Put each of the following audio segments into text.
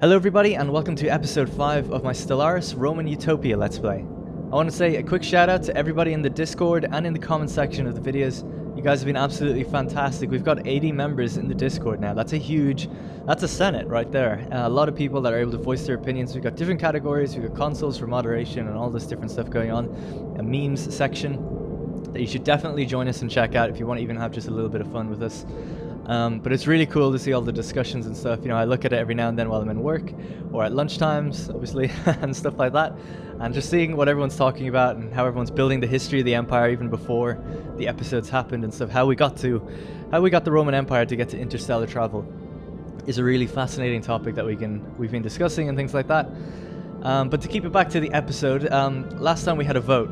Hello everybody and welcome to episode 5 of my Stellaris Roman Utopia Let's Play. I want to say a quick shout out to everybody in the Discord and in the comment section of the videos. You guys have been absolutely fantastic. We've got 80 members in the Discord now. That's a senate right there. A lot of people that are able to voice their opinions. We've got different categories, we've got consoles for moderation and all this different stuff going on. A memes section that you should definitely join us and check out if you want to even have just a little bit of fun with us. But it's really cool to see all the discussions and stuff. You know, I look at it every now and then while I'm in work or at lunchtimes, obviously, and stuff like that. And just seeing what everyone's talking about and how everyone's building the history of the Empire even before the episodes happened and stuff. How we got the Roman Empire to get to interstellar travel is a really fascinating topic that we've been discussing and things like that. But to keep it back to the episode, last time we had a vote.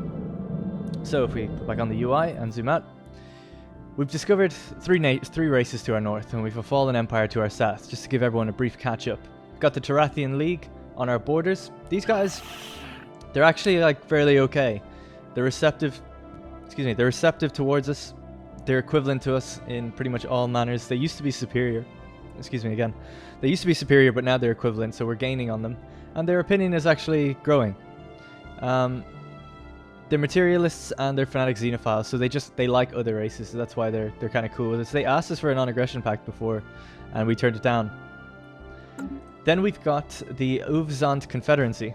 So if we put back on the UI and zoom out. We've discovered three races to our north, and we've a fallen empire to our south, just to give everyone a brief catch-up. We've got the Theocratic League on our borders. These guys, they're actually, like, fairly okay. They're receptive towards us. They're equivalent to us in pretty much all manners. They used to be superior. They used to be superior, but now they're equivalent, so we're gaining on them. And their opinion is actually growing. They're materialists and they're fanatic xenophiles, so they like other races, so that's why they're kind of cool with us. They asked us for a non-aggression pact before, and we turned it down. Then we've got the Uvzant Confederacy.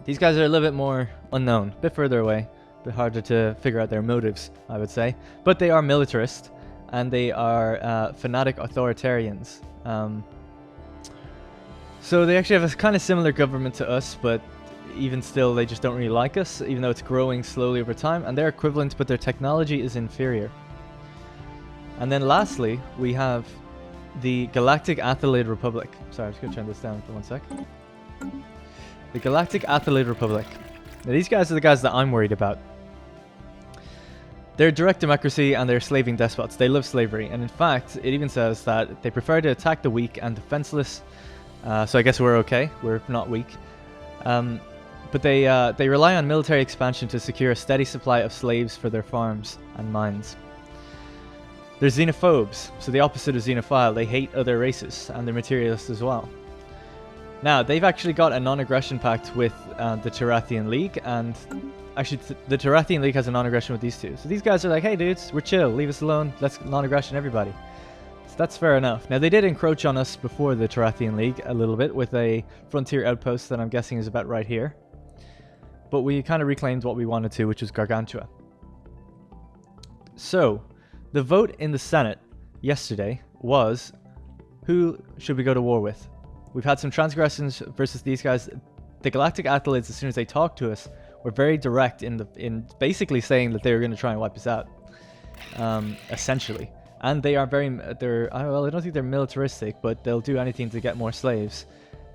These guys are a little bit more unknown, a bit further away, a bit harder to figure out their motives, I would say. But they are militarist, and they are fanatic authoritarians. So they actually have a kind of similar government to us, but even still, they just don't really like us, even though it's growing slowly over time, and they're equivalent, but their technology is inferior. And then lastly, we have the Galactic Athlete Republic. Sorry, I'm just going to turn this down for 1 sec. The Galactic Athlete Republic. Now, these guys are the guys that I'm worried about. They're direct democracy and they're slaving despots. They love slavery, and in fact, it even says that they prefer to attack the weak and defenseless. So I guess we're okay. We're not weak. But they rely on military expansion to secure a steady supply of slaves for their farms and mines. They're xenophobes, so the opposite of xenophile. They hate other races, and they're materialists as well. Now, they've actually got a non-aggression pact with the Theocratic League, and actually the Theocratic League has a non-aggression with these two. So these guys are like, hey dudes, we're chill, leave us alone, let's non-aggression everybody. So that's fair enough. Now, they did encroach on us before the Theocratic League a little bit with a frontier outpost that I'm guessing is about right here. But we kind of reclaimed what we wanted to, which was Gargantua. So, the vote in the Senate yesterday was, who should we go to war with? We've had some transgressions versus these guys. The Galactic Athletes, as soon as they talked to us, were very direct in basically saying that they were going to try and wipe us out, essentially. And they are well, I don't think they're militaristic, but they'll do anything to get more slaves.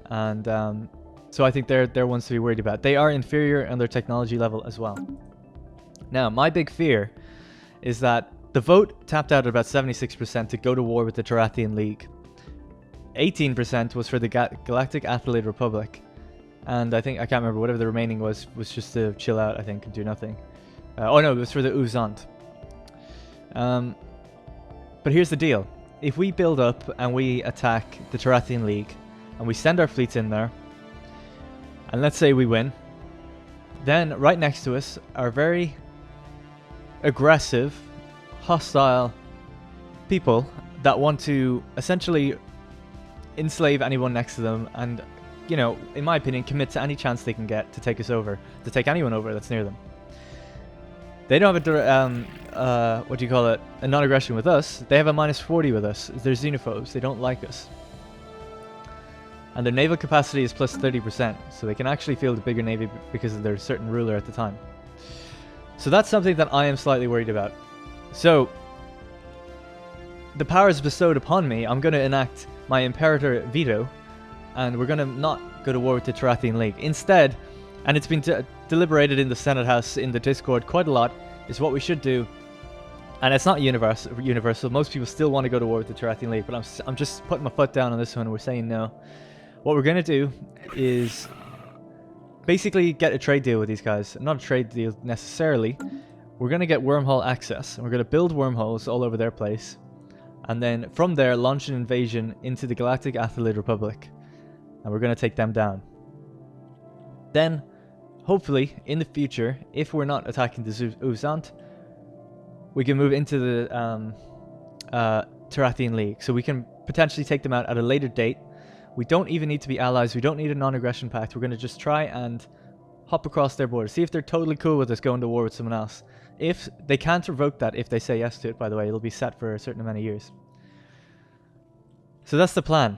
And so I think they're ones to be worried about. They are inferior on their technology level as well. Now, my big fear is that the vote tapped out at about 76% to go to war with the Theocratic League. 18% was for the Galactic Athlete Republic. And I can't remember, whatever the remaining was just to chill out, I think, and do nothing. Oh no, it was for the Uvzant. But here's the deal. If we build up and we attack the Theocratic League, and we send our fleets in there, and let's say we win, then right next to us are very aggressive, hostile people that want to essentially enslave anyone next to them and, you know, in my opinion, commit to any chance they can get to take us over, to take anyone over that's near them. They don't have a non-aggression with us. They have a -40 with us. They're xenophobes. They don't like us. And their naval capacity is plus 30%, so they can actually field a bigger navy because of their certain ruler at the time. So that's something that I am slightly worried about. So, the powers bestowed upon me, I'm going to enact my Imperator veto, and we're going to not go to war with the Theocratic League. Instead, and it's been deliberated in the Senate House, in the Discord quite a lot, is what we should do. And it's not universal. Most people still want to go to war with the Theocratic League, but I'm just putting my foot down on this one, and we're saying no. What we're going to do is basically get a trade deal with these guys. Not a trade deal necessarily. We're going to get wormhole access. And we're going to build wormholes all over their place. and then from there launch an invasion into the Galactic Athlete Republic. And we're going to take them down. Then, hopefully, in the future, if we're not attacking the Uzant, we can move into the Tarathian League. So we can potentially take them out at a later date. We don't even need to be allies. We don't need a non-aggression pact. We're going to just try and hop across their border. See if they're totally cool with us going to war with someone else. If they can't revoke that, if they say yes to it, by the way, it'll be set for a certain amount of years. So that's the plan.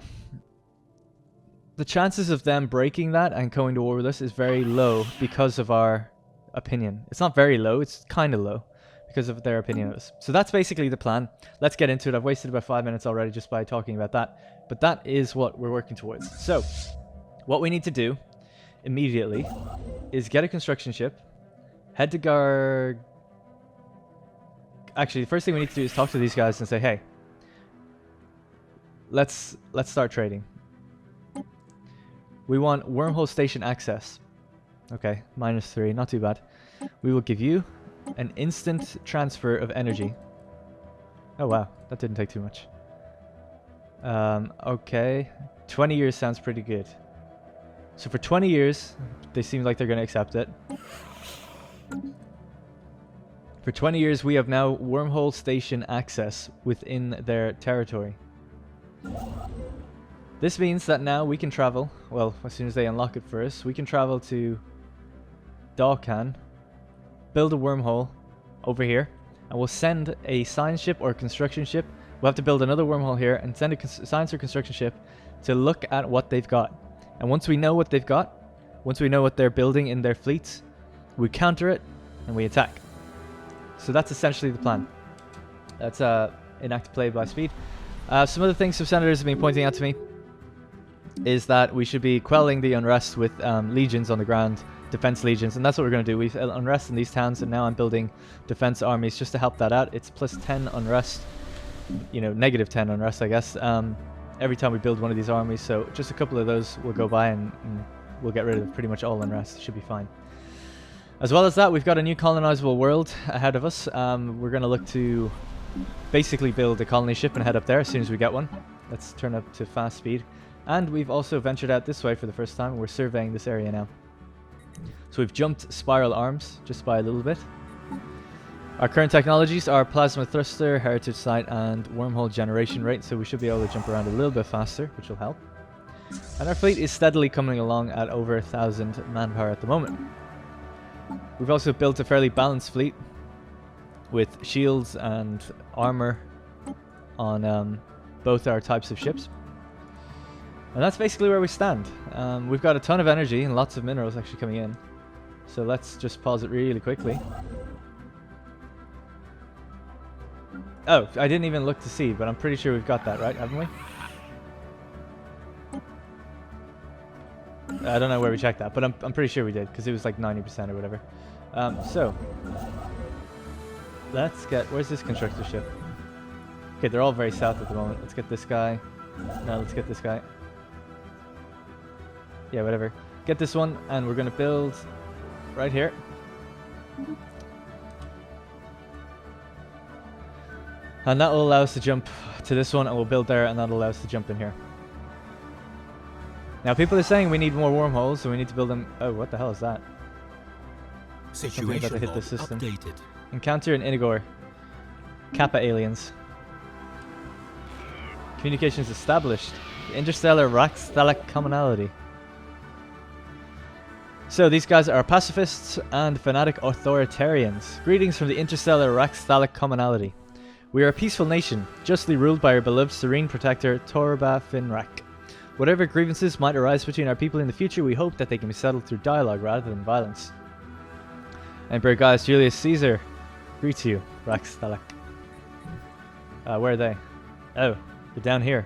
The chances of them breaking that and going to war with us is very low because of our opinion. It's not very low, it's kind of low because of their opinion of us. So that's basically the plan. Let's get into it. I've wasted about 5 minutes already just by talking about that. But that is what we're working towards. So, what we need to do immediately is get a construction ship, head to Actually, the first thing we need to do is talk to these guys and say, hey, let's start trading. We want wormhole station access. Okay, -3, not too bad. We will give you an instant transfer of energy. Oh wow, that didn't take too much. Okay, 20 years sounds pretty good. So for 20 years, they seem like they're going to accept it. For 20 years, we have now wormhole station access within their territory. This means that now we can travel, well, as soon as they unlock it for us, we can travel to Dawkan, build a wormhole over here, and we'll send a science ship or a construction ship. We'll have to build another wormhole here and send a science or construction ship to look at what they've got. And once we know what they've got, once we know what they're building in their fleets, we counter it and we attack. So that's essentially the plan. That's enact play by speed. Some other things some senators have been pointing out to me is that we should be quelling the unrest with legions on the ground, defense legions, and that's what we're going to do. We've unrest in these towns, and now I'm building defense armies just to help that out. It's +10 unrest, you know, -10 unrest, I guess, every time we build one of these armies. So just a couple of those will go by, and we'll get rid of pretty much all unrest. Should be fine. As well as that, we've got a new colonizable world ahead of us. We're going to look to basically build a colony ship and head up there as soon as we get one. Let's turn up to fast speed. And we've also ventured out this way for the first time. We're surveying this area now. So we've jumped spiral arms just by a little bit. Our current technologies are plasma thruster, heritage site, and wormhole generation rate. So we should be able to jump around a little bit faster, which will help. And our fleet is steadily coming along at over 1,000 manpower at the moment. We've also built a fairly balanced fleet with shields and armor on both our types of ships. And that's basically where we stand. We've got a ton of energy and lots of minerals actually coming in. So let's just pause it really quickly. Oh, I didn't even look to see, but I'm pretty sure we've got that, right? Haven't we? I don't know where we checked that, but I'm pretty sure we did, because it was like 90% or whatever. So, let's get... Where's this constructor ship? Okay, they're all very south at the moment. Let's get this guy. No, let's get this guy. Yeah, whatever. Get this one, and we're going to build right here. And that will allow us to jump to this one, and we'll build there, and that'll allow us to jump in here. Now, people are saying we need more wormholes, so we need to build them... Oh, what the hell is that? Something about to hit the system. Updated. Encounter in Inigor. Kappa aliens. Communications established. The interstellar Raxthalic commonality. So, these guys are pacifists and fanatic authoritarians. Greetings from the interstellar Raxthalic commonality. We are a peaceful nation, justly ruled by our beloved serene protector, Torba Finrak. Whatever grievances might arise between our people in the future, we hope that they can be settled through dialogue rather than violence. Emperor Gaius Julius Caesar greets you, Raxthalic. Where are they? Oh, they're down here.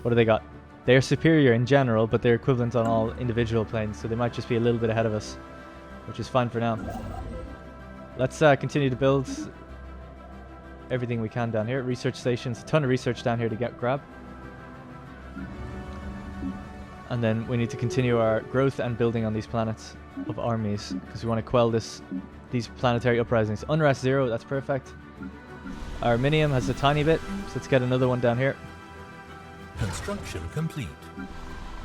What do they got? They are superior in general, but they're equivalent on all individual planes, so they might just be a little bit ahead of us, which is fine for now. Let's continue to build everything we can down here. Research stations, a ton of research down here to grab. And then we need to continue our growth and building on these planets of armies, because we want to quell these planetary uprisings. Unrest 0, that's perfect. Our minium has a tiny bit, so let's get another one down here. Construction complete.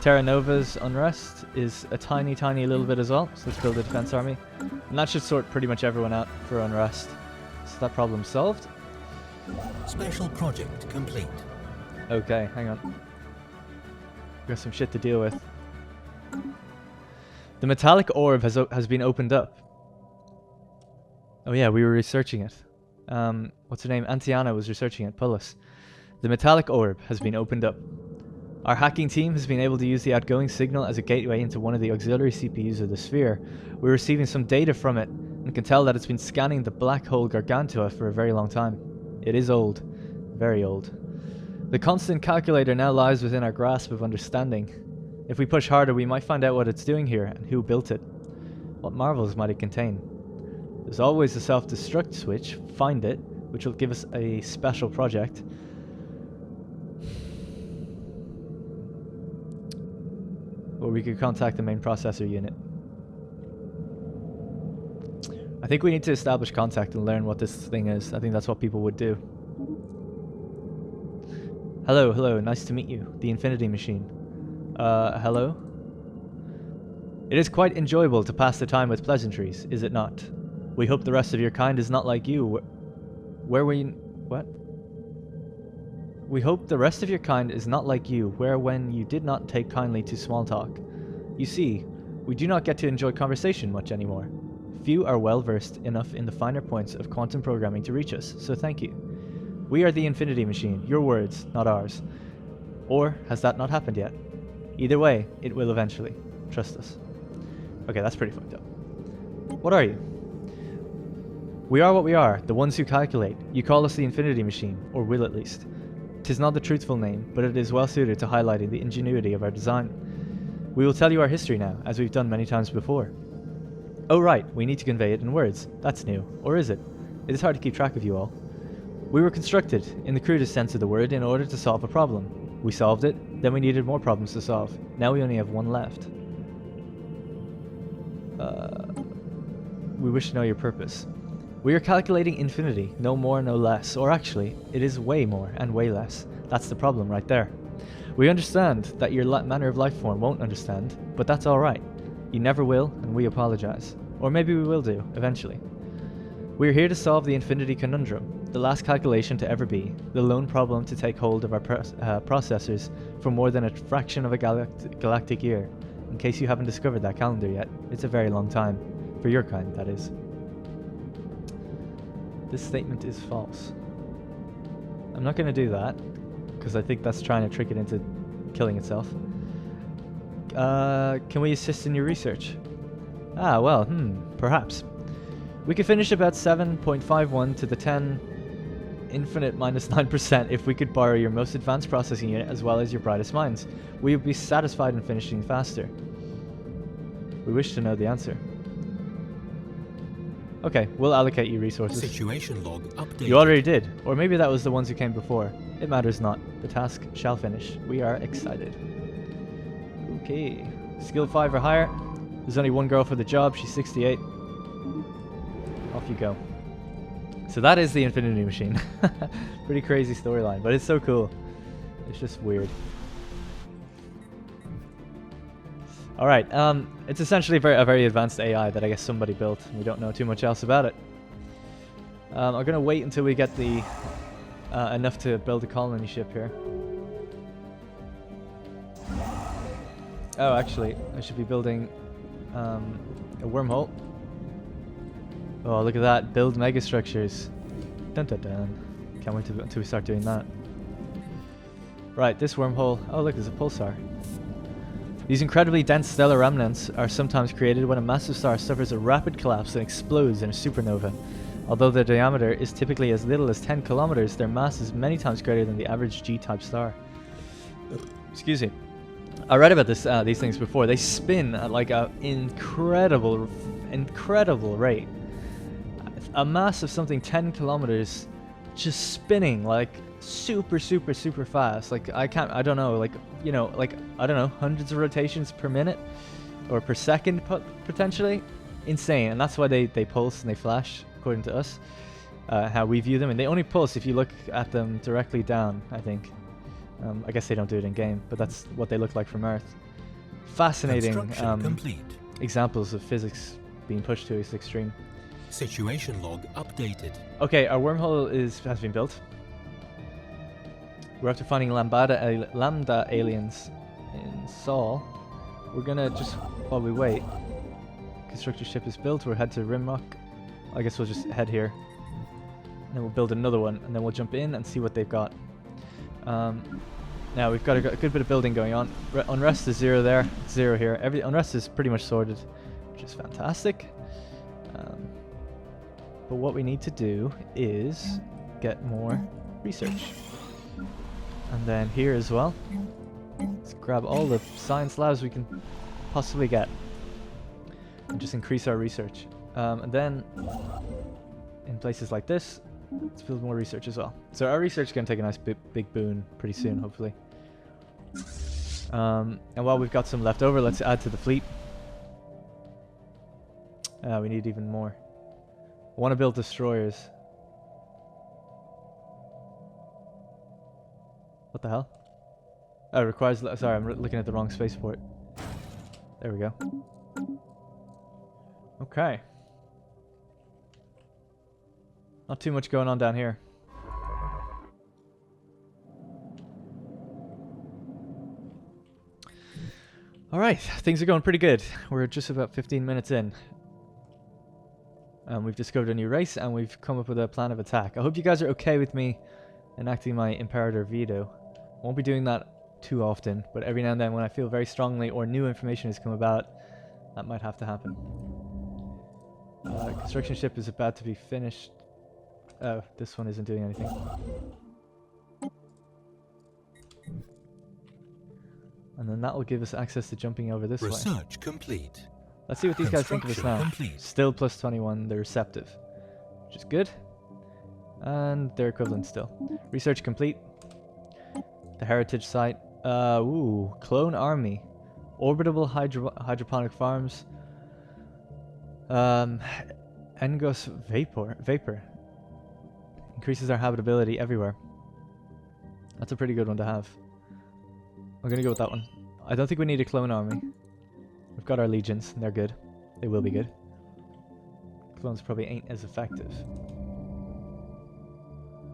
Terra Nova's unrest is a tiny little bit as well, so let's build a defense army. And that should sort pretty much everyone out for unrest. So that problem's solved. Special project complete. Okay, hang on. We've got some shit to deal with. The metallic orb has been opened up. Oh yeah, we were researching it. What's her name? Antiana was researching it. Pullus. The metallic orb has been opened up. Our hacking team has been able to use the outgoing signal as a gateway into one of the auxiliary CPUs of the sphere. We're receiving some data from it and can tell that it's been scanning the black hole Gargantua for a very long time. It is old. Very old. The constant calculator now lies within our grasp of understanding. If we push harder, we might find out what it's doing here and who built it. What marvels might it contain? There's always a self-destruct switch. Find it, which will give us a special project. Or we could contact the main processor unit. I think we need to establish contact and learn what this thing is. I think that's what people would do. Hello, nice to meet you. The Infinity Machine. Hello? It is quite enjoyable to pass the time with pleasantries, is it not? We hope the rest of your kind is not like you. What? We hope the rest of your kind is not like you, when you did not take kindly to small talk. You see, we do not get to enjoy conversation much anymore. Few are well versed enough in the finer points of quantum programming to reach us, so thank you. We are the Infinity Machine, your words, not ours. Or has that not happened yet? Either way, it will eventually. Trust us. Okay, that's pretty fucked up. What are you? We are what we are, the ones who calculate. You call us the Infinity Machine, or will at least. 'Tis not the truthful name, but it is well suited to highlighting the ingenuity of our design. We will tell you our history now, as we've done many times before. Oh right, we need to convey it in words. That's new. Or is it? It is hard to keep track of you all. We were constructed, in the crudest sense of the word, in order to solve a problem. We solved it, then we needed more problems to solve. Now we only have one left. We wish to know your purpose. We are calculating infinity, no more, no less. Or actually, it is way more and way less. That's the problem right there. We understand that your manner of life form won't understand, but that's alright. You never will, and we apologize. Or maybe we will do, eventually. We are here to solve the infinity conundrum, the last calculation to ever be, the lone problem to take hold of our processors for more than a fraction of a galactic year. In case you haven't discovered that calendar yet, it's a very long time. For your kind, that is. This statement is false. I'm not going to do that, because I think that's trying to trick it into killing itself. Can we assist in your research? Ah, well, perhaps. We could finish about 7.51 to the 10 infinite minus 9% if we could borrow your most advanced processing unit as well as your brightest minds. We would be satisfied in finishing faster. We wish to know the answer. Okay, we'll allocate you resources. Situation log updated. You already did, or maybe that was the ones who came before. It matters not. The task shall finish. We are excited. Okay, skill 5 or higher. There's only one girl for the job. She's 68. Off you go. So that is the Infinity Machine. Pretty crazy storyline, but it's so cool. It's just weird. Alright, it's essentially a very advanced AI that I guess somebody built. We don't know too much else about it. I'm going to wait until we get the enough to build a colony ship here. Oh, actually, I should be building a wormhole. Oh, look at that. Build megastructures. Dun dun dun. Can't wait until we start doing that. Right, this wormhole. Oh, look, there's a pulsar. These incredibly dense stellar remnants are sometimes created when a massive star suffers a rapid collapse and explodes in a supernova. Although their diameter is typically as little as 10 kilometers, their mass is many times greater than the average G-type star. Excuse me. I read about these things before. They spin at like an incredible rate. A mass of something 10 kilometers just spinning like super fast. Like I don't know, like, you know, like, I don't know, hundreds of rotations per minute or per second potentially. Insane. And that's why they pulse and they flash, according to us, how we view them. And they only pulse if you look at them directly down, I think. I guess they don't do it in game, but that's what they look like from Earth. fascinating Construction complete. examples of physics being pushed to its extreme. Situation log updated. Okay, our wormhole has been built. We're after finding lambda aliens in Sol. We're gonna just, while we wait, constructor ship is built. We'll head to Rimrock. I guess we'll just head here. And then we'll build another one, and then we'll jump in and see what they've got. Now we've got a good bit of building going on. Unrest is 0 there, 0 here. Unrest is pretty much sorted, which is fantastic. But what we need to do is get more research. And then here as well, let's grab all the science labs we can possibly get. And just increase our research. And then, in places like this, let's build more research as well. So our research is going to take a nice big boon pretty soon, hopefully. And while we've got some left over, let's add to the fleet. We need even more. I want to build destroyers. What the hell? Oh, it requires... Sorry, I'm looking at the wrong spaceport. There we go. Okay. Not too much going on down here. Alright, things are going pretty good. We're just about 15 minutes in. We've discovered a new race and we've come up with a plan of attack. I hope you guys are okay with me enacting my Imperator veto. I won't be doing that too often, but every now and then when I feel very strongly or new information has come about, that might have to happen. Construction ship is about to be finished. Oh, this one isn't doing anything. And then that will give us access to jumping over this way. Research complete. Let's see what these guys think of us now. Complete. Still plus 21, they're receptive, which is good. And they're equivalent still. Research complete. The heritage site. Clone army. Orbitable hydroponic farms. Engos vapor. Increases our habitability everywhere. That's a pretty good one to have. I'm gonna go with that one. I don't think we need a clone army. We've got our legions, and they're good. They will be good. Clones probably ain't as effective.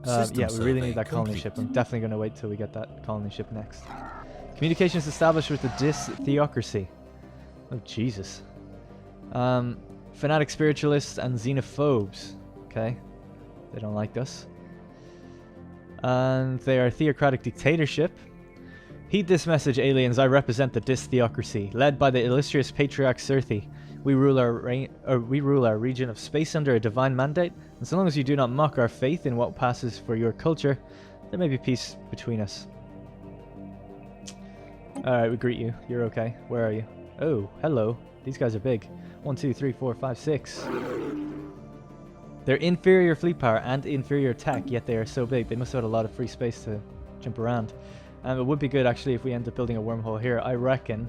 Yeah, we really need that colony ship. I'm definitely going to wait till we get that colony ship next. Communications established with the Theocracy. Oh, Jesus. Fanatic spiritualists and xenophobes. Okay. They don't like us. And they are a theocratic dictatorship. Heed this message, aliens. I represent the Theocracy, led by the illustrious patriarch Cirthi. We rule our region of space under a divine mandate, and so long as you do not mock our faith in what passes for your culture, there may be peace between us. Alright, we greet you. You're okay. Where are you? Oh, hello. These guys are big. 1, 2, 3, 4, 5, 6. They're inferior fleet power and inferior tech, yet they are so big. They must have had a lot of free space to jump around. It would be good actually if we end up building a wormhole here. I reckon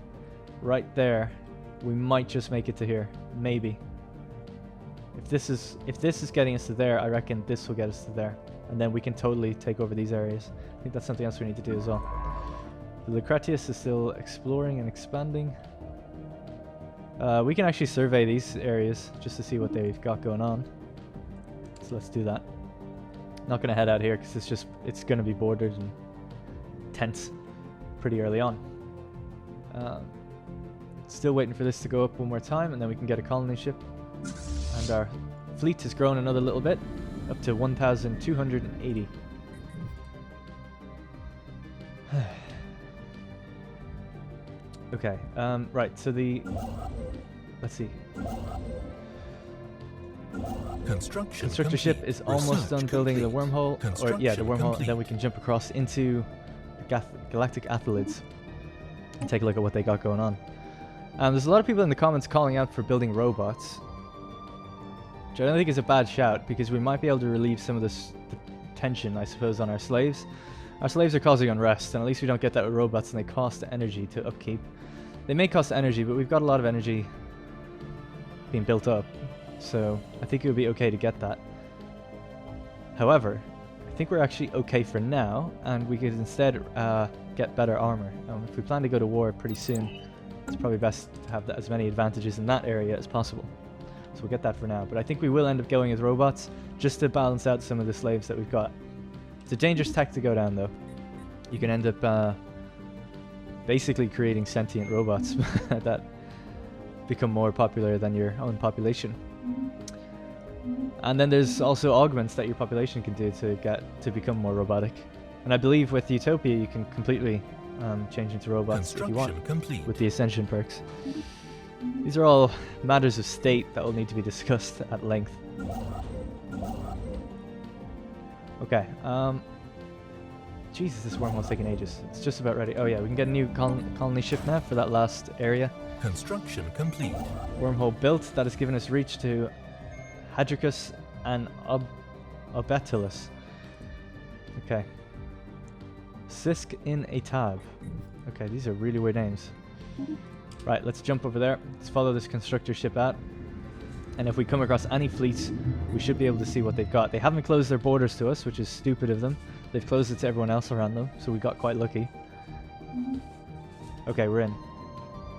right there we might just make it to here. Maybe. If this is getting us to there, I reckon this will get us to there. And then we can totally take over these areas. I think that's something else we need to do as well. The Lucretius is still exploring and expanding. We can actually survey these areas just to see what they've got going on. So let's do that. Not going to head out here because it's going to be bordered and tense pretty early on. Still waiting for this to go up one more time and then we can get a colony ship. And our fleet has grown another little bit, up to 1,280. Okay, right, so let's see. Constructor ship is almost done building the wormhole, or yeah, the wormhole, and then we can jump across into the galactic athelids and take a look at what they got going on. There's a lot of people in the comments calling out for building robots, which I don't think is a bad shout, because we might be able to relieve some of the tension, I suppose, on our slaves. Our slaves are causing unrest, and at least we don't get that with robots, and they cost energy to upkeep. They may cost energy, but we've got a lot of energy being built up, so I think it would be okay to get that. However, I think we're actually okay for now, and we could instead get better armor. If we plan to go to war pretty soon, It's probably best to have as many advantages in that area as possible. So we'll get that for now. But I think we will end up going with robots just to balance out some of the slaves that we've got. It's a dangerous tech to go down, though. You can end up basically creating sentient robots that become more popular than your own population. And then there's also augments that your population can do to become more robotic. And I believe with Utopia you can completely change into robots if you want with the Ascension perks. These are all matters of state that will need to be discussed at length. Okay, Jesus, this wormhole's taking ages. It's just about ready. Oh yeah, we can get a new colony ship now for that last area. Construction complete. Wormhole built. That has given us reach to Hadricus and Obetulus. Okay. Sisk in Atab. Okay, these are really weird names. Right, let's jump over there. Let's follow this constructor ship out. And if we come across any fleets, we should be able to see what they've got. They haven't closed their borders to us, which is stupid of them. They've closed it to everyone else around them, so we got quite lucky. Okay, we're in.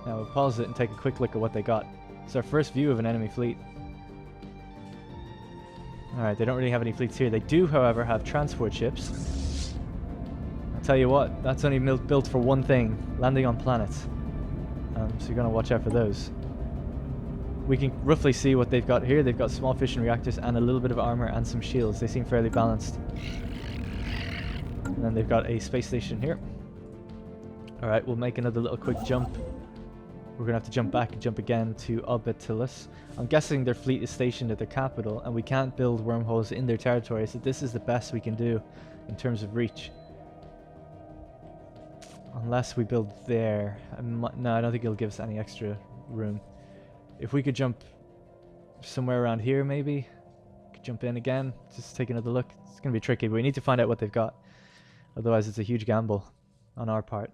Now we'll pause it and take a quick look at what they got. It's our first view of an enemy fleet. Alright, they don't really have any fleets here. They do, however, have transport ships. I'll tell you what, that's only built for one thing, landing on planets. So you're going to watch out for those. We can roughly see what they've got here. They've got small fission reactors and a little bit of armor and some shields. They seem fairly balanced. And then they've got a space station here. Alright, we'll make another little quick jump. We're going to have to jump back and jump again to Obetulus. I'm guessing their fleet is stationed at their capital, and we can't build wormholes in their territory, so this is the best we can do in terms of reach. Unless we build there. No, I don't think it'll give us any extra room. If we could jump somewhere around here, maybe. Could jump in again, just take another look. It's going to be tricky, but we need to find out what they've got. Otherwise, it's a huge gamble on our part.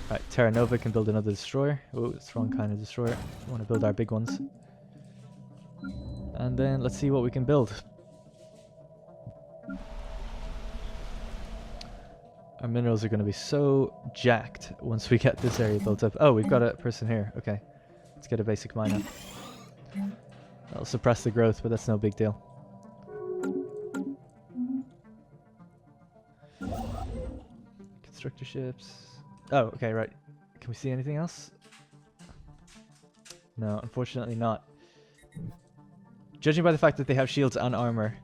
Right, Terra Nova can build another destroyer. Oh, it's the wrong kind of destroyer. We want to build our big ones. And then let's see what we can build. Our minerals are going to be so jacked once we get this area built up. Oh, we've got a person here. Okay. Let's get a basic mine up. That'll suppress the growth, but that's no big deal. Constructor ships. Oh, okay, right. Can we see anything else? No, unfortunately not. Judging by the fact that they have shields and armor,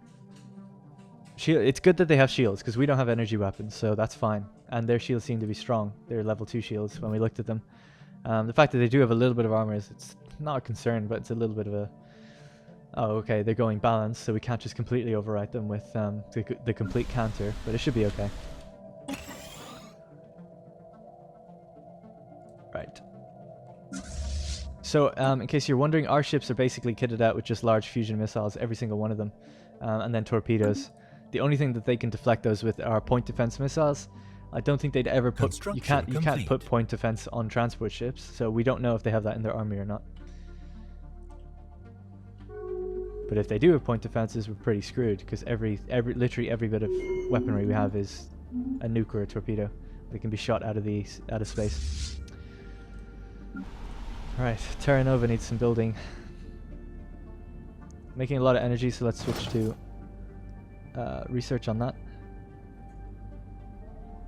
it's good that they have shields, because we don't have energy weapons, so that's fine. And their shields seem to be strong. They're level 2 shields when we looked at them. The fact that they do have a little bit of armor it's not a concern, but it's a little bit of a... Oh, okay, they're going balanced, so we can't just completely overwrite them with the complete counter, but it should be okay. Right. So, in case you're wondering, our ships are basically kitted out with just large fusion missiles, every single one of them, and then torpedoes. The only thing that they can deflect those with are point defense missiles. I don't think they'd ever put... You can't put point defense on transport ships, so we don't know if they have that in their army or not. But if they do have point defenses, we're pretty screwed, because literally every bit of weaponry we have is a nuke or a torpedo. They can be shot out of space. Alright, Terra Nova needs some building. Making a lot of energy, so let's switch to research on that.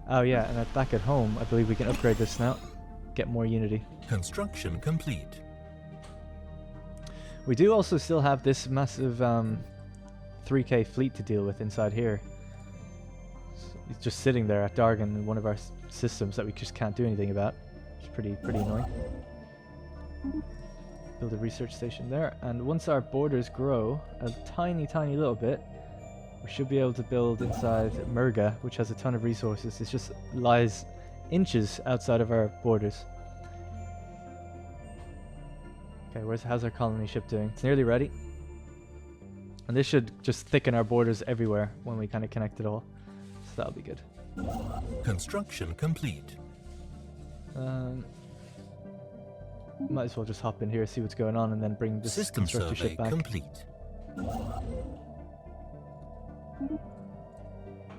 Oh yeah, and back at home, I believe we can upgrade this now. Get more unity. Construction complete. We do also still have this massive 3K fleet to deal with inside here. It's just sitting there at Dargan in one of our systems that we just can't do anything about. It's pretty annoying. Build a research station there, and once our borders grow a tiny little bit, we should be able to build inside Murga, which has a ton of resources. It just lies inches outside of our borders. Okay, how's our colony ship doing? It's nearly ready. And this should just thicken our borders everywhere when we kind of connect it all. So that'll be good. Construction complete. Might as well just hop in here, see what's going on, and then bring this System constructor survey ship back. complete.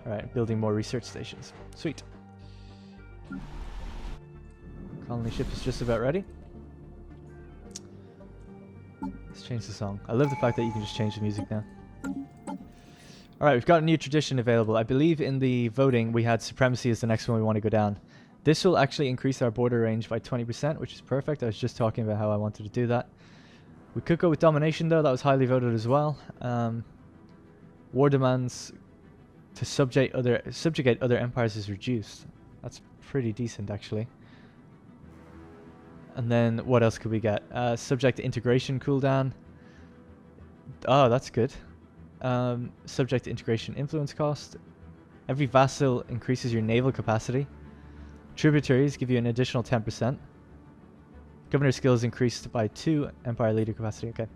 Alright, building more research stations. Sweet. Colony ship is just about ready. Let's change the song. I love the fact that you can just change the music now. Alright, we've got a new tradition available. I believe in the voting we had supremacy as the next one we want to go down. This will actually increase our border range by 20%, which is perfect. I was just talking about how I wanted to do that. We could go with domination though, that was highly voted as well. War demands to subjugate other empires is reduced. That's pretty decent actually. And then what else could we get? Subject to integration cooldown. Oh, that's good. Subject to integration influence cost. Every vassal increases your naval capacity. Tributaries give you an additional 10%. Governor skills increased by 2. Empire leader capacity. Okay.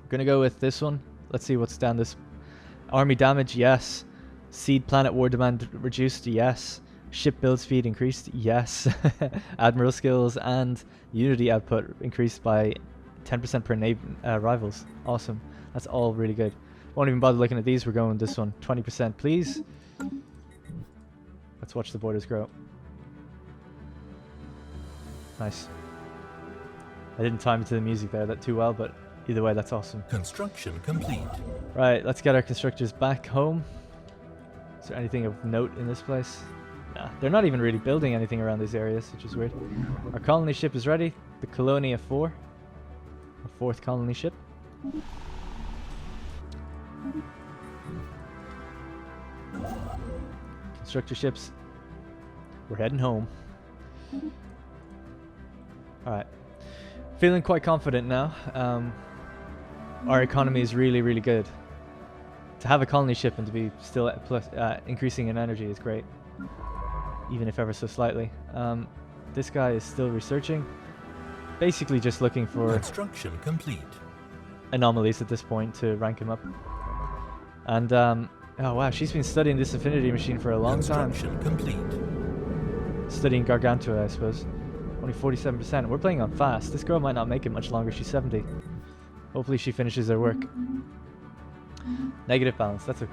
We're going to go with this one. Let's see what's down this. Army damage, yes. Seed planet war demand reduced, yes. Ship build speed increased, yes. Admiral skills and unity output increased by 10% per rivals. Awesome. That's all really good. Won't even bother looking at these. We're going with this one. 20%, please. Let's watch the borders grow. Nice. I didn't time it to the music there that too well, but either way, that's awesome. Construction complete. Right, let's get our constructors back home. Is there anything of note in this place? Nah, they're not even really building anything around these areas, which is weird. Our colony ship is ready. The Colonia 4. A 4th colony ship. Constructor ships. We're heading home. Alright. Feeling quite confident now. Our economy is really, really good. To have a colony ship and to be still increasing in energy is great. Even if ever so slightly. This guy is still researching. Basically just looking for construction complete. Anomalies at this point to rank him up. And oh wow, she's been studying this affinity machine for a long time. Construction complete. Studying Gargantua, I suppose. Only 47%. We're playing on fast. This girl might not make it much longer. She's 70. Hopefully she finishes her work. Negative balance. That's okay.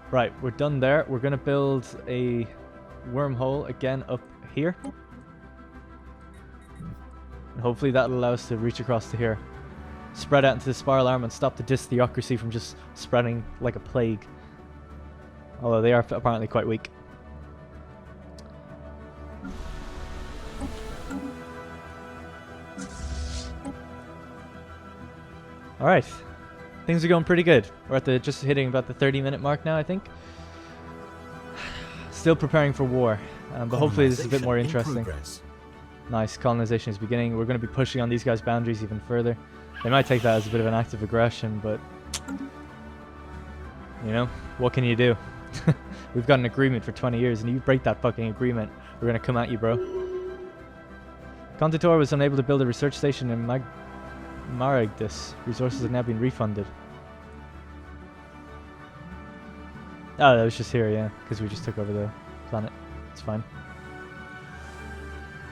Right, we're done there. We're going to build a wormhole again up here. And hopefully that'll allow us to reach across to here. Spread out into the spiral arm and stop the theocracy from just spreading like a plague. Although they are apparently quite weak. Alright. Things are going pretty good. We're at the just hitting about the 30-minute mark now, I think. Still preparing for war. But hopefully this is a bit more interesting. Nice. Colonization is beginning. We're going to be pushing on these guys' boundaries even further. They might take that as a bit of an act of aggression, but you know, what can you do? We've got an agreement for 20 years, and you break that fucking agreement, we're going to come at you, bro. Contitor was unable to build a research station in Maragdus. Resources have now been refunded. Oh, that was just here, yeah, because we just took over the planet. It's fine.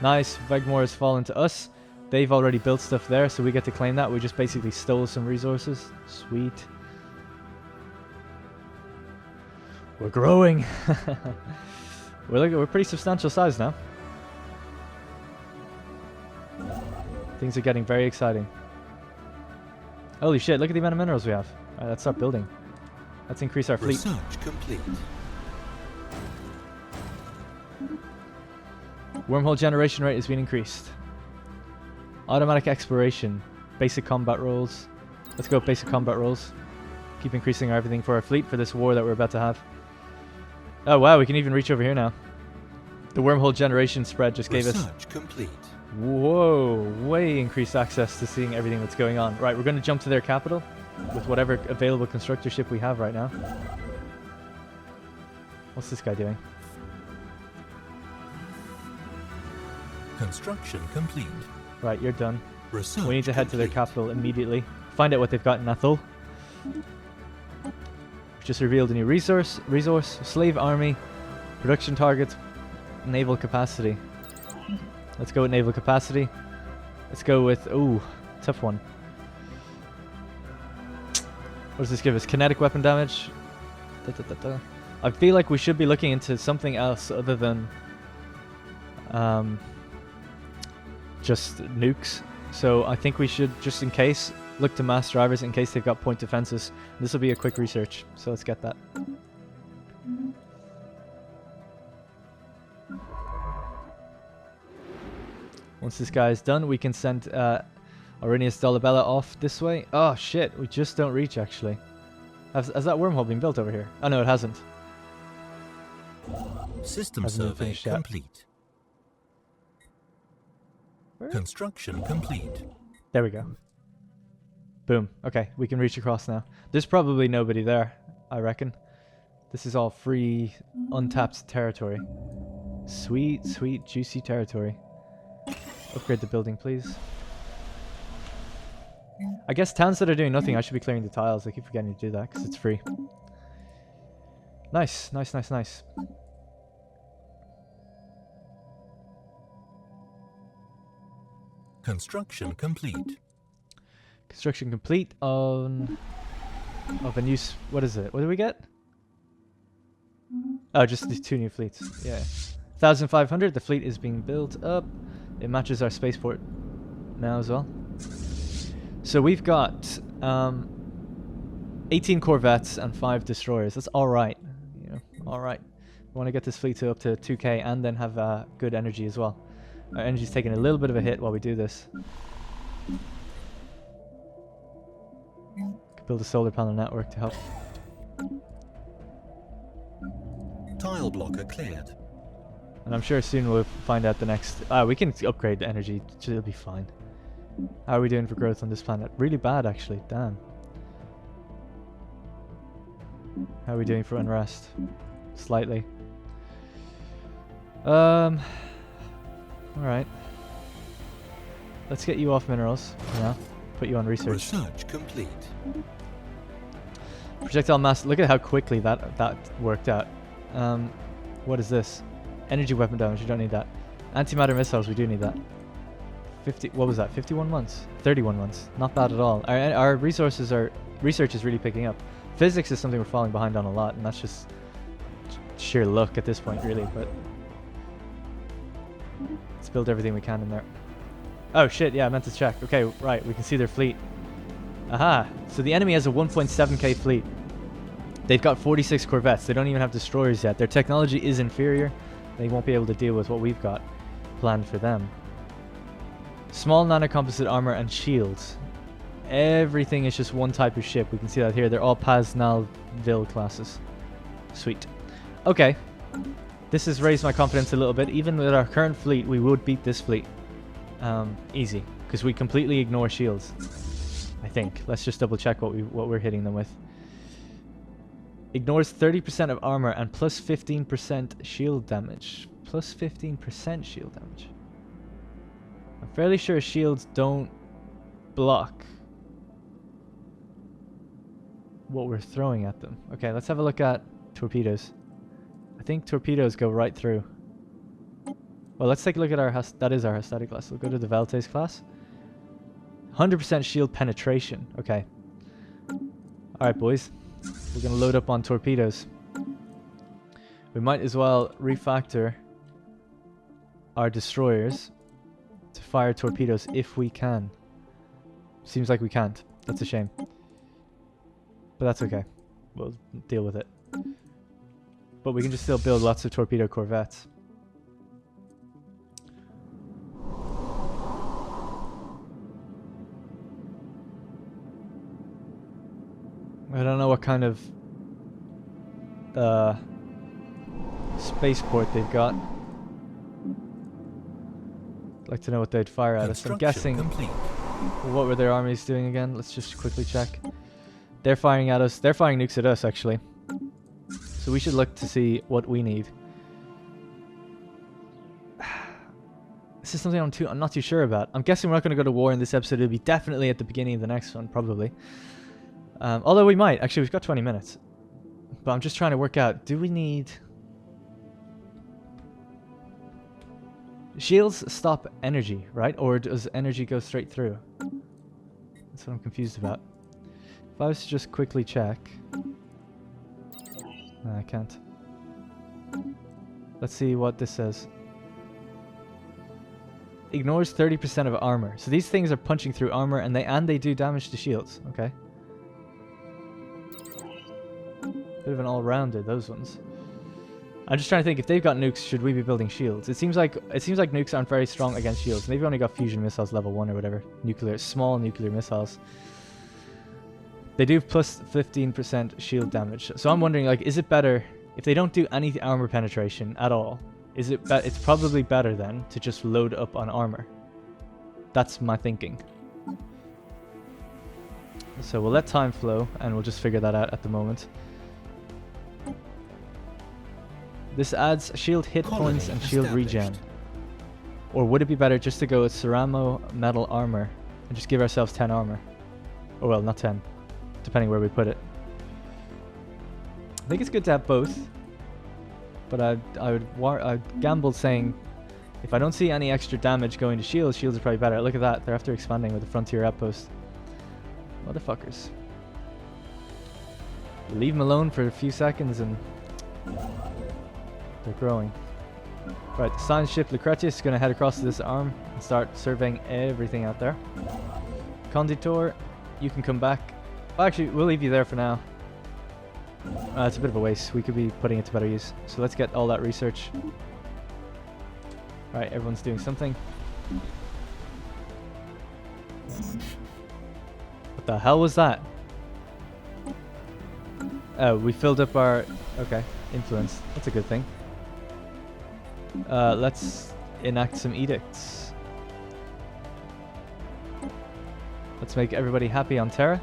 Nice. Vegmore has fallen to us. They've already built stuff there, so we get to claim that. We just basically stole some resources. Sweet. We're growing. We're pretty substantial size now. Things are getting very exciting. Holy shit, look at the amount of minerals we have. Alright, let's start building. Let's increase our fleet. Research complete. Wormhole generation rate has been increased. Automatic exploration. Basic combat rolls. Let's go with basic combat rolls. Keep increasing everything for our fleet for this war that we're about to have. Oh wow, we can even reach over here now. The wormhole generation spread just gave us... Research complete. Whoa, way increased access to seeing everything that's going on. Right, we're going to jump to their capital with whatever available constructor ship we have right now. What's this guy doing? Construction complete. Right, you're done. Research We need to head to their complete. capital immediately. Find out what they've got in Athol. Just revealed a new resource, slave army, production targets, naval capacity. Let's go with naval capacity. Let's go with, ooh, tough one. What does this give us? Kinetic weapon damage. I feel like we should be looking into something else other than just nukes. So I think we should, just in case, look to mass drivers in case they've got point defenses. This will be a quick research, so let's get that. Once this guy is done, we can send Aurinius Dolabella off this way. Oh shit, we just don't reach actually. Has that wormhole been built over here? Oh no, it hasn't. System Hasn't been survey finished yet. complete. Construction complete. There we go. Boom. Okay, we can reach across now. There's probably nobody there, I reckon. This is all free, untapped territory. Sweet, sweet, juicy territory. Upgrade the building, please. I guess towns that are doing nothing, I should be clearing the tiles. I keep forgetting to do that because it's free. Nice, nice, nice, nice. Construction complete. Construction complete on... of a new... what is it? What do we get? Oh, just these 2 new fleets. Yeah. 1,500. The fleet is being built up. It matches our spaceport now as well. So we've got 18 corvettes and 5 destroyers. That's all right. You know, all right. We want to get this fleet to up to 2k and then have good energy as well. Our energy's taking a little bit of a hit while we do this. Could build a solar panel network to help. Tile blocker cleared. And I'm sure soon we'll find out the next... we can upgrade the energy. It'll be fine. How are we doing for growth on this planet? Really bad, actually. Damn. How are we doing for unrest? Slightly. Alright. Let's get you off minerals for now. Put you on research. Research complete. Projectile mass. Look at how quickly that worked out. What is this? Energy weapon damage. We don't need that. Antimatter missiles. We do need that. 50. What was that? 51 months. 31 months. Not bad at all. Our resources are... research is really picking up. Physics is something we're falling behind on a lot, and that's just sheer luck at this point, really. But let's build everything we can in there. Oh shit! Yeah, I meant to check. Okay, right. We can see their fleet. Aha! So the enemy has a 1.7k fleet. They've got 46 corvettes. They don't even have destroyers yet. Their technology is inferior. They won't be able to deal with what we've got planned for them. Small nanocomposite armor and shields. Everything is just one type of ship. We can see that here. They're all Pasnalville classes. Sweet. Okay. This has raised my confidence a little bit. Even with our current fleet, we would beat this fleet. Easy. Because we completely ignore shields. I think. Let's just double check what we're hitting them with. Ignores 30% of armor and plus 15% shield damage. Plus 15% shield damage. I'm fairly sure shields don't block what we're throwing at them. Okay, let's have a look at torpedoes. I think torpedoes go right through. Well, let's take a look at our... that is our Hastati class. We'll go to the Valtes class. 100% shield penetration. Okay. Alright, boys. We're going to load up on torpedoes. We might as well refactor our destroyers to fire torpedoes if we can. Seems like we can't. That's a shame. But that's okay. We'll deal with it. But we can just still build lots of torpedo corvettes. I don't know what kind of spaceport they've got. I'd like to know what they'd fire at us. I'm guessing... complete. What were their armies doing again? Let's just quickly check. They're firing at us. They're firing nukes at us, actually. So we should look to see what we need. This is something I'm not too sure about. I'm guessing we're not going to go to war in this episode. It'll be definitely at the beginning of the next one, probably. Although we might. Actually, we've got 20 minutes. But I'm just trying to work out, do we need... Shields stop energy, right? Or does energy go straight through? That's what I'm confused about. If I was to just quickly check... No, I can't. Let's see what this says. ignores 30% of armor. So these things are punching through armor, and they do damage to shields. Okay. Bit of an all-rounder, those ones. I'm just trying to think, if they've got nukes, should we be building shields? It seems like nukes aren't very strong against shields. They've only got fusion missiles level 1 or whatever. Small nuclear missiles. They do plus 15% shield damage. So I'm wondering, like, is it better if they don't do any armor penetration at all? It's probably better then to just load up on armor. That's my thinking. So we'll let time flow, and we'll just figure that out at the moment. This adds shield hit points and shield regen. Or would it be better just to go with ceramo metal armor and just give ourselves 10 armor? Oh well, not 10, depending where we put it. I think it's good to have both, but I'd gamble saying if I don't see any extra damage going to shields, shields are probably better. Look at that, they're after expanding with the frontier outpost. Motherfuckers. Leave them alone for a few seconds and they're growing. Right, the science ship Lucretius is going to head across to this arm and start surveying everything out there. Conditor, you can come back. Well, actually, we'll leave you there for now. It's a bit of a waste. We could be putting it to better use. So let's get all that research. Right, everyone's doing something. What the hell was that? Oh, we filled up our... Okay, influence. That's a good thing. Let's enact some edicts. Let's make everybody happy on Terra.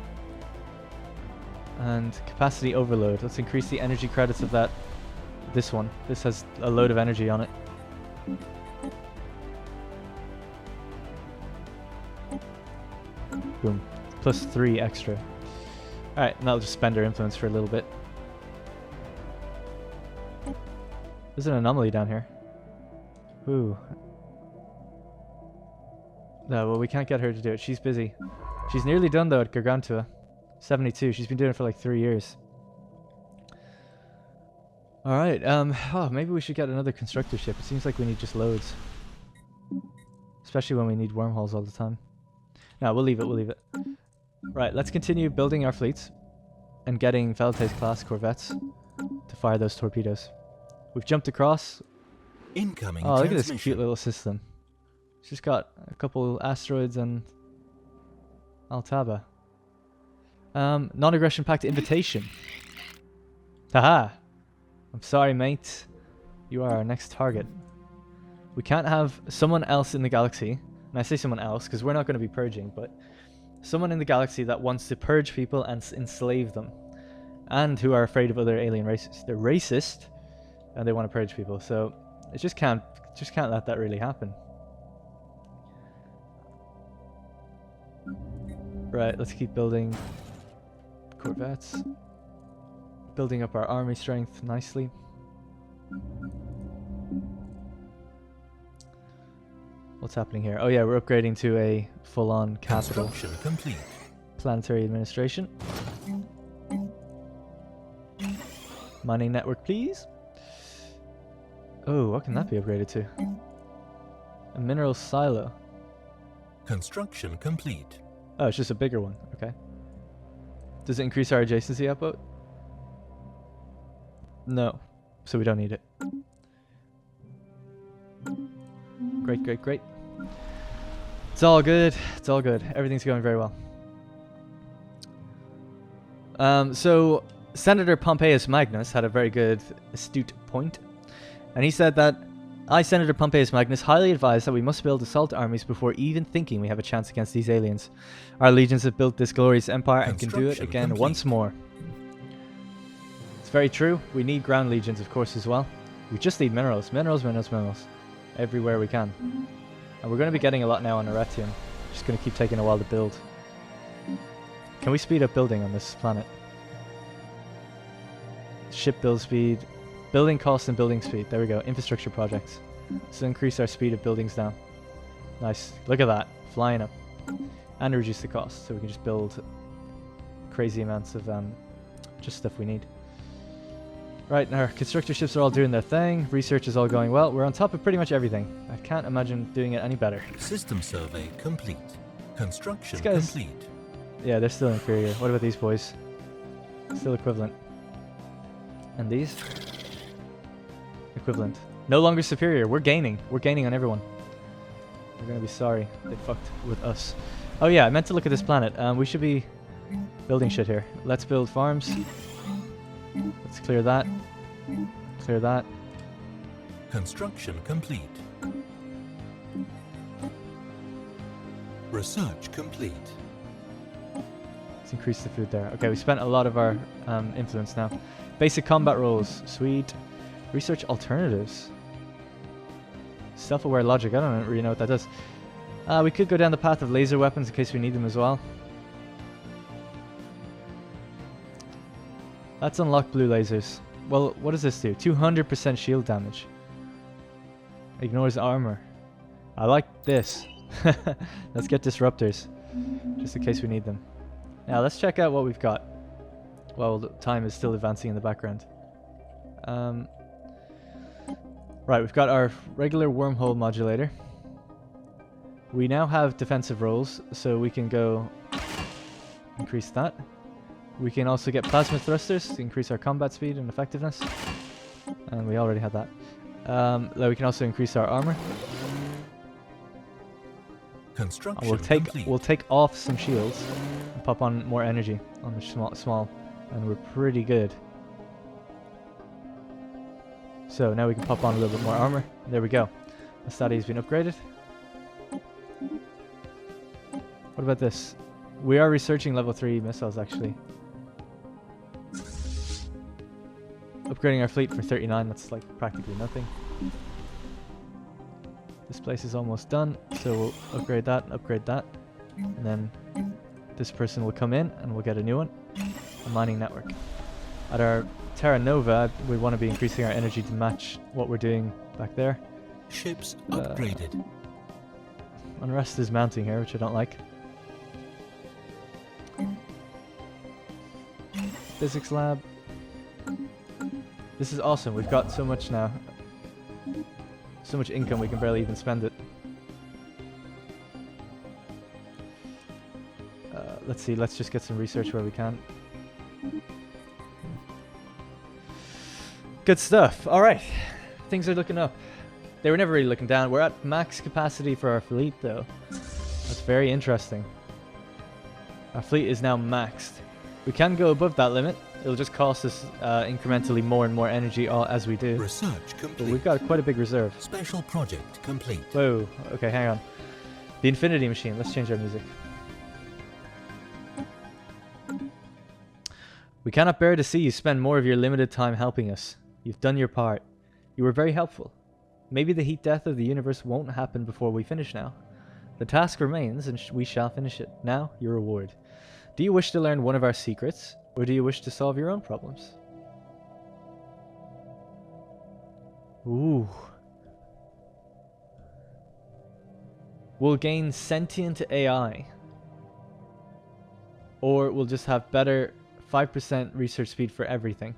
And capacity overload. Let's increase the energy credits of that. This one. This has a load of energy on it. Boom. Plus 3 extra. Alright, and that'll just spend our influence for a little bit. There's an anomaly down here. Ooh. No, well, we can't get her to do it. She's busy. She's nearly done, though, at Gargantua. 72. She's been doing it for like 3 years. Alright, oh, maybe we should get another constructor ship. It seems like we need just loads. Especially when we need wormholes all the time. No, we'll leave it. Right, let's continue building our fleets and getting Veltes class corvettes to fire those torpedoes. We've jumped across. Incoming oh, look at this cute little system. It's just got a couple asteroids and Altaba. Non-aggression pact invitation. Haha. I'm sorry, mate. You are our next target. We can't have someone else in the galaxy, and I say someone else because we're not going to be purging, but someone in the galaxy that wants to purge people and enslave them, and who are afraid of other alien races. They're racist, and they want to purge people. So it just can't let that really happen. Right, let's keep building corvettes, building up our army strength nicely. What's happening here? Oh yeah, we're upgrading to a full-on capital. Construction complete. Planetary administration. Mining network, please. Oh, what can that be upgraded to? A mineral silo. Construction complete. Oh, it's just a bigger one. Okay. Does it increase our adjacency output? No. So we don't need it. Great. It's all good. Everything's going very well. So Senator Pompeius Magnus had a very good, astute point. And he said that, I, Senator Pompeius Magnus, highly advise that we must build assault armies before even thinking we have a chance against these aliens. Our legions have built this glorious empire and can do it again once more. It's very true. We need ground legions, of course, as well. We just need minerals. Minerals. Everywhere we can. And we're going to be getting a lot now on Aretium. Just going to keep taking a while to build. Can we speed up building on this planet? Ship build speed. Building cost and building speed. There we go. Infrastructure projects. So increase our speed of buildings down. Nice. Look at that. Flying up. And reduce the cost. So we can just build crazy amounts of just stuff we need. Right, our constructor ships are all doing their thing. Research is all going well. We're on top of pretty much everything. I can't imagine doing it any better. System survey complete. Construction These guys- complete. Yeah, they're still inferior. What about these boys? Still equivalent. And these? Equivalent. No longer superior. We're gaining. We're gaining on everyone. We're gonna be sorry they fucked with us. Oh yeah, I meant to look at this planet. We should be building shit here. Let's build farms. Let's clear that. Clear that. Construction complete. Research complete. Let's increase the food there. Okay, we spent a lot of our influence now. Basic combat roles. Sweet. Research alternatives. Self-aware logic. I don't really know what that does. We could go down the path of laser weapons in case we need them as well. Let's unlock blue lasers. Well, what does this do? 200% shield damage. Ignores armor. I like this. Let's get disruptors. Just in case we need them. Now, let's check out what we've got. Well, the time is still advancing in the background. Right, we've got our regular wormhole modulator. We now have defensive roles, so we can go increase that. We can also get plasma thrusters to increase our combat speed and effectiveness. And we already had that. We can also increase our armor. Construction We'll take off some shields and pop on more energy on the small, and we're pretty good. So now we can pop on a little bit more armor. There we go. The statty has been upgraded. What about this? We are researching level 3 missiles actually. Upgrading our fleet for 39, that's like practically nothing. This place is almost done, so we'll upgrade that, and then this person will come in and we'll get a new one. A mining network. At our Terra Nova, we want to be increasing our energy to match what we're doing back there. Ships upgraded. Unrest is mounting here, which I don't like. Physics lab. This is awesome. We've got so much now. So much income we can barely even spend it. Let's see. Let's just get some research where we can. Good stuff. All right. Things are looking up. They were never really looking down. We're at max capacity for our fleet, though. That's very interesting. Our fleet is now maxed. We can go above that limit. It'll just cost us incrementally more and more energy as we do. Research complete. But we've got quite a big reserve. Special project complete. Whoa. Okay, hang on. The Infinity Machine. Let's change our music. We cannot bear to see you spend more of your limited time helping us. You've done your part. You were very helpful. Maybe the heat death of the universe won't happen before we finish now. The task remains, and we shall finish it. Now, your reward. Do you wish to learn one of our secrets, or do you wish to solve your own problems? Ooh. We'll gain sentient AI. Or we'll just have better 5% research speed for everything.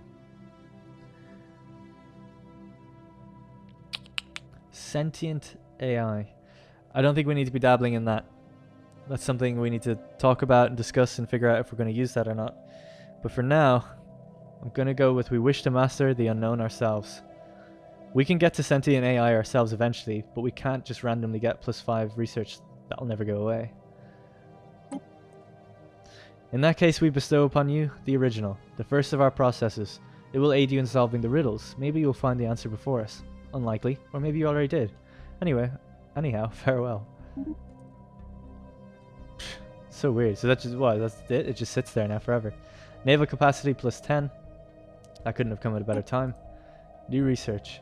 Sentient AI. I don't think we need to be dabbling in that. That's something we need to talk about and discuss and figure out if we're going to use that or not. But for now, I'm going to go with we wish to master the unknown ourselves. We can get to sentient AI ourselves eventually, but we can't just randomly get +5 research. That'll never go away. In that case, we bestow upon you the original, the first of our processes. It will aid you in solving the riddles. Maybe you'll find the answer before us. Unlikely, or maybe you already did. Anyhow, farewell. So weird. So that's just what? That's it? It just sits there now forever. Naval capacity +10. That couldn't have come at a better time. New research.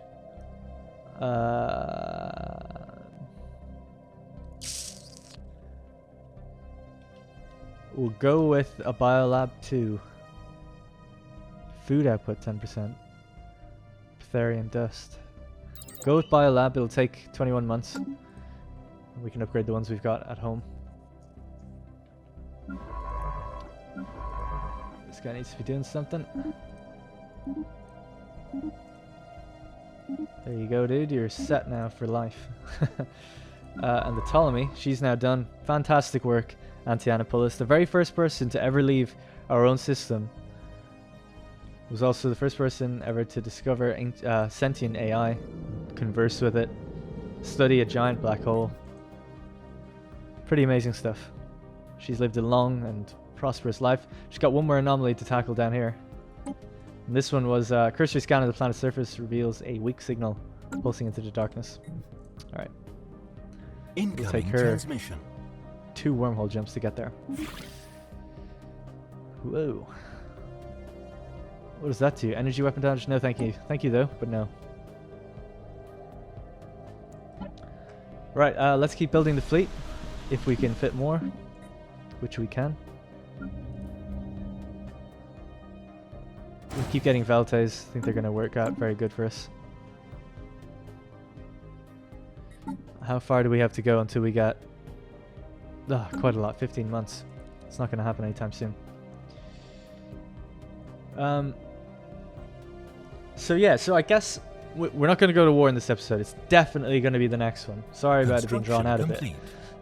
We'll go with a biolab 2. Food output 10%. Ptherian dust. Go with biolab. It'll take 21 months. We can upgrade the ones we've got at home. This guy needs to be doing something. There you go, dude. You're set now for life. And the Ptolemy, she's now done fantastic work. Anti-Anapolis, the very first person to ever leave our own system, was also the first person ever to discover sentient AI, converse with it, study a giant black hole. Pretty amazing stuff. She's lived a long and prosperous life. She's got one more anomaly to tackle down here. And this one was cursory scan of the planet's surface reveals a weak signal pulsing into the darkness. Alright. We'll take her Transmission. 2 wormhole jumps to get there. Whoa. What does that do? Energy weapon damage? No, thank you. Thank you, though, but no. Right, let's keep building the fleet. If we can fit more. Which we can. We keep getting Veltes. I think they're going to work out very good for us. How far do we have to go until we get... quite a lot. 15 months. It's not going to happen anytime soon. So yeah, so I guess we're not going to go to war in this episode. It's definitely going to be the next one. Sorry about it being drawn out a bit.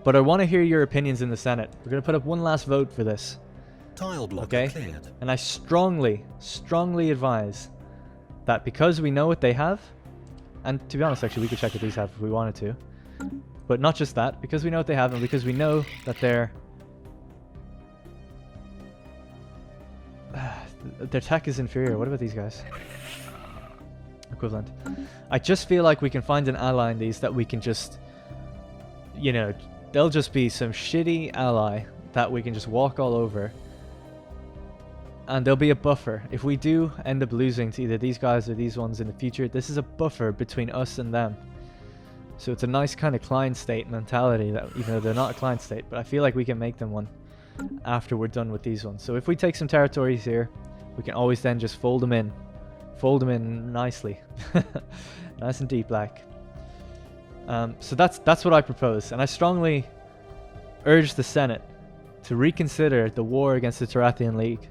But I want to hear your opinions in the Senate. We're going to put up one last vote for this. Tile block Okay? cleared. And I strongly advise that because we know what they have, and to be honest, actually, we could check what these have if we wanted to. But not just that, because we know what they have and because we know that their tech is inferior. What about these guys? Equivalent. I just feel like we can find an ally in these that we can just, you know, they'll just be some shitty ally that we can just walk all over. And there'll be a buffer. If we do end up losing to either these guys or these ones in the future, this is a buffer between us and them. So it's a nice kind of client state mentality, that even though they're not a client state, but I feel like we can make them one after we're done with these ones. So if we take some territories here, we can always then just fold them in nicely. Nice and deep, like. So that's what I propose, and I strongly urge the Senate to reconsider the war against the Tarathian League.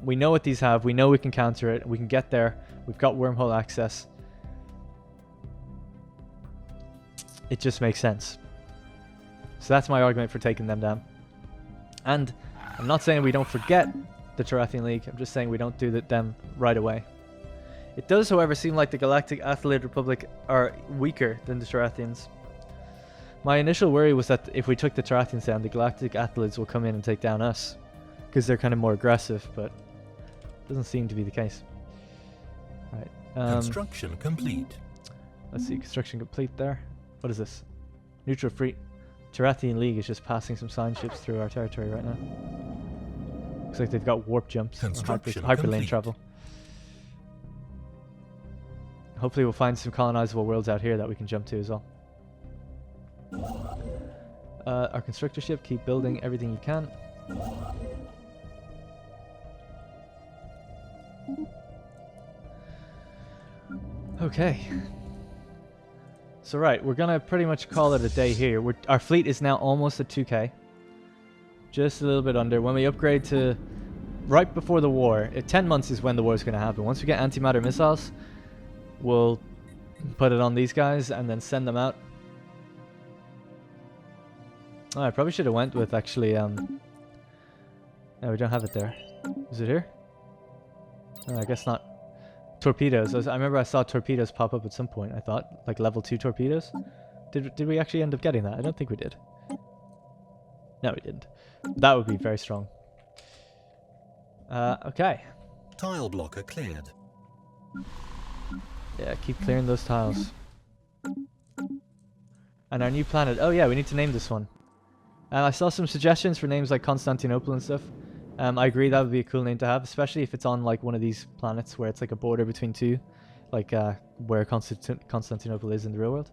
We know what these have, we know we can counter it, we can get there, we've got wormhole access. It just makes sense. So that's my argument for taking them down. And I'm not saying we don't forget the Tarathian League, I'm just saying we don't do them right away. It does, however, seem like the Galactic Athlete Republic are weaker than the Tarathians. My initial worry was that if we took the Tarathians down, the Galactic Athletes will come in and take down us, because they're kind of more aggressive, but it doesn't seem to be the case. Right. Construction complete. Let's see, construction complete there. What is this? Neutral fleet. Tarathian League is just passing some sign ships through our territory right now. Looks like they've got warp jumps, or hyperlane travel. Hopefully we'll find some colonizable worlds out here that we can jump to as well. Our constructor ship, keep building everything you can. Okay. So right, we're gonna pretty much call it a day here. Our fleet is now almost at 2k. Just a little bit under. When we upgrade to right before the war, 10 months is when the war is gonna happen. Once we get antimatter missiles, we'll put it on these guys and then send them out. Oh, I probably should have went with actually, no, we don't have it there. Is it here? Oh, I guess not. Torpedoes. I remember I saw torpedoes pop up at some point, I thought. Like level 2 torpedoes. Did we actually end up getting that? I don't think we did. No, we didn't. That would be very strong. Okay. Tile blocker cleared. Yeah, keep clearing those tiles. And our new planet. Oh yeah, we need to name this one. I saw some suggestions for names like Constantinople and stuff. I agree that would be a cool name to have, especially if it's on like one of these planets where it's like a border between two, like where Constantinople is in the real world.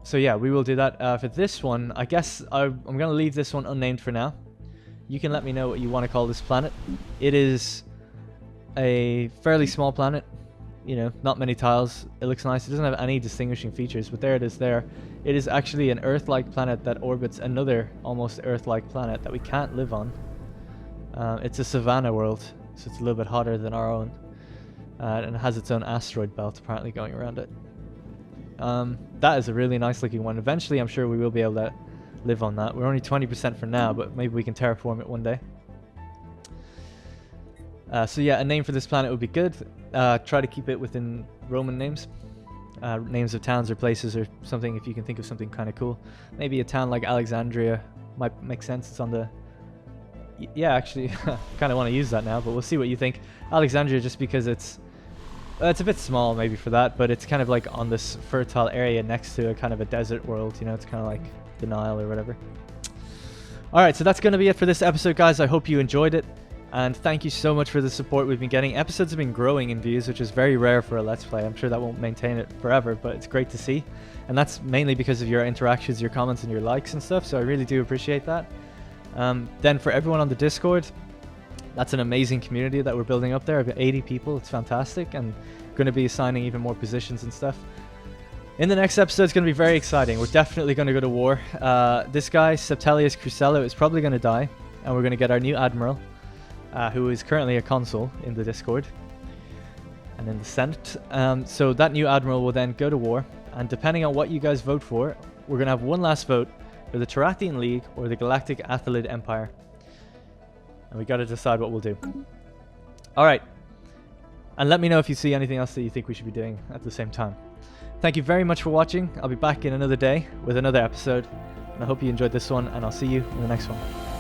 So yeah, we will do that. For this one, I guess I'm going to leave this one unnamed for now. You can let me know what you want to call this planet. It is a fairly small planet, you know, not many tiles. It looks nice. It doesn't have any distinguishing features, but there it is there. It is actually an Earth-like planet that orbits another almost Earth-like planet that we can't live on. It's a savanna world. so it's a little bit hotter than our own. And it has its own asteroid belt apparently going around it. That is a really nice looking one. Eventually I'm sure we will be able to live on that. We're only 20% for now, but maybe we can terraform it one day. So yeah, a name for this planet would be good. Try to keep it within Roman names. Names of towns or places or something, if you can think of something kind of cool. Maybe a town like Alexandria might make sense. It's on the... Yeah, actually, kind of want to use that now, but we'll see what you think. Alexandria, just because it's a bit small maybe for that, but it's kind of like on this fertile area next to a kind of a desert world, you know, it's kind of like the Nile or whatever. Alright, so that's going to be it for this episode, guys. I hope you enjoyed it, and thank you so much for the support we've been getting. Episodes have been growing in views, which is very rare for a Let's Play. I'm sure that won't maintain it forever, but it's great to see, and that's mainly because of your interactions, your comments, and your likes and stuff, so I really do appreciate that. Then for everyone on the Discord, that's an amazing community that we're building up there. I've got 80 people. It's fantastic, and going to be assigning even more positions and stuff. In the next episode, it's going to be very exciting. We're definitely going to go to war. This guy, Septilius Crusello, is probably going to die, and we're going to get our new admiral, who is currently a consul in the Discord and in the Senate. So that new admiral will then go to war, and depending on what you guys vote for, we're going to have one last vote for the Tarathian League or the Galactic Athalid Empire. And we got to decide what we'll do. Alright. And let me know if you see anything else that you think we should be doing at the same time. Thank you very much for watching. I'll be back in another day with another episode. And I hope you enjoyed this one, and I'll see you in the next one.